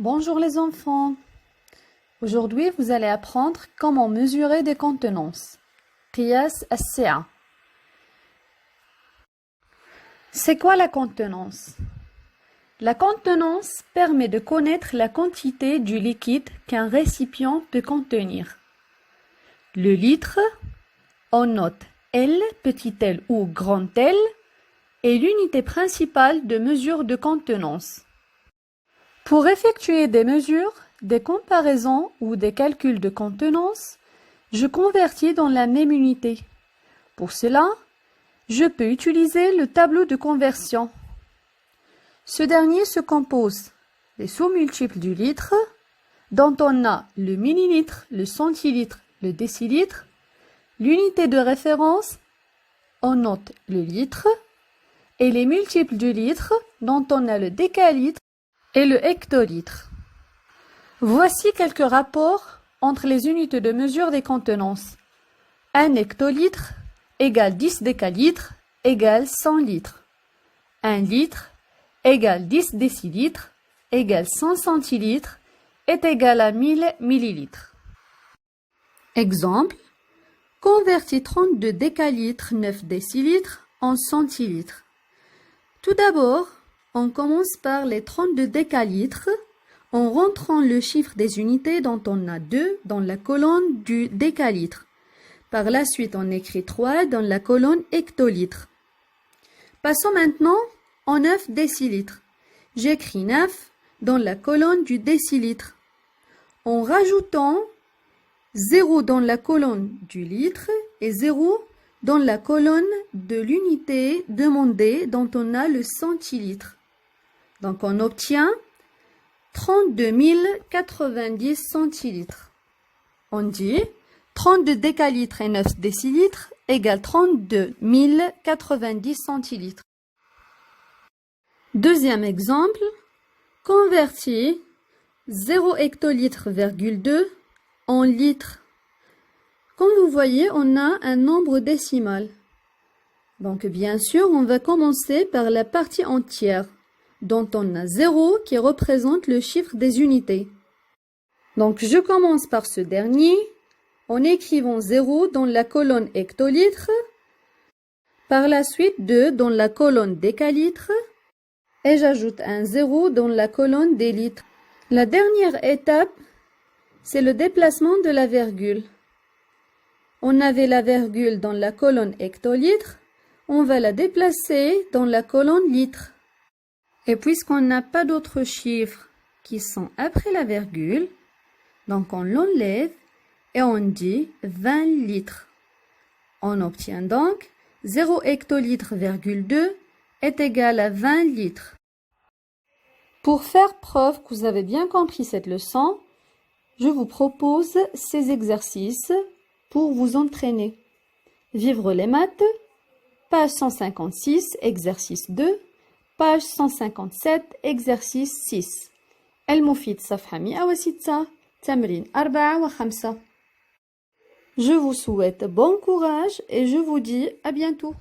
Bonjour les enfants. Aujourd'hui, vous allez apprendre comment mesurer des contenances. قياس السعة. C'est quoi la contenance? La contenance permet de connaître la quantité du liquide qu'un récipient peut contenir. Le litre, on note L, petit l ou grand L, est l'unité principale de mesure de contenance. Pour effectuer des mesures, des comparaisons ou des calculs de contenance, je convertis dans la même unité. Pour cela, je peux utiliser le tableau de conversion. Ce dernier se compose des sous-multiples du litre, dont on a le millilitre, le centilitre, le décilitre. L'unité de référence, on note le litre, et les multiples du litre, dont on a le décalitre et le hectolitre. Voici quelques rapports entre les unités de mesure des contenances. 1 hectolitre égale 10 décalitres égale 100 litres. 1 litre égale 10 décilitres égale 100 centilitres est égal à 1000 millilitres. Exemple, convertis 32 décalitres 9 décilitres en centilitres. Tout d'abord, on commence par les 32 décalitres en rentrant le chiffre des unités dont on a 2 dans la colonne du décalitre. Par la suite, on écrit 3 dans la colonne hectolitre. Passons maintenant en 9 décilitres. J'écris 9 dans la colonne du décilitre. En rajoutant 0 dans la colonne du litre et 0 dans la colonne de l'unité demandée dont on a le centilitre. Donc on obtient 32 090 centilitres. On dit 32 décalitres et 9 décilitres égale 32 090 centilitres. Deuxième exemple, convertis 0 hectolitre, 2 en litres. Comme vous voyez, on a un nombre décimal. Donc bien sûr, on va commencer par la partie entière, dont on a 0 qui représente le chiffre des unités. Donc je commence par ce dernier, en écrivant 0 dans la colonne hectolitre, par la suite 2 dans la colonne décalitre, et j'ajoute un 0 dans la colonne des litres. La dernière étape, c'est le déplacement de la virgule. On avait la virgule dans la colonne hectolitre, on va la déplacer dans la colonne litre. Et puisqu'on n'a pas d'autres chiffres qui sont après la virgule, donc on l'enlève et on dit 20 litres. On obtient donc 0 hectolitre, 2 est égal à 20 litres. Pour faire preuve que vous avez bien compris cette leçon, je vous propose ces exercices pour vous entraîner. Vivre les maths, page 156, exercice 2, page 157, exercice 6. المفيد صفحة 106, تمرين 4 و5. Je vous souhaite bon courage et je vous dis à bientôt.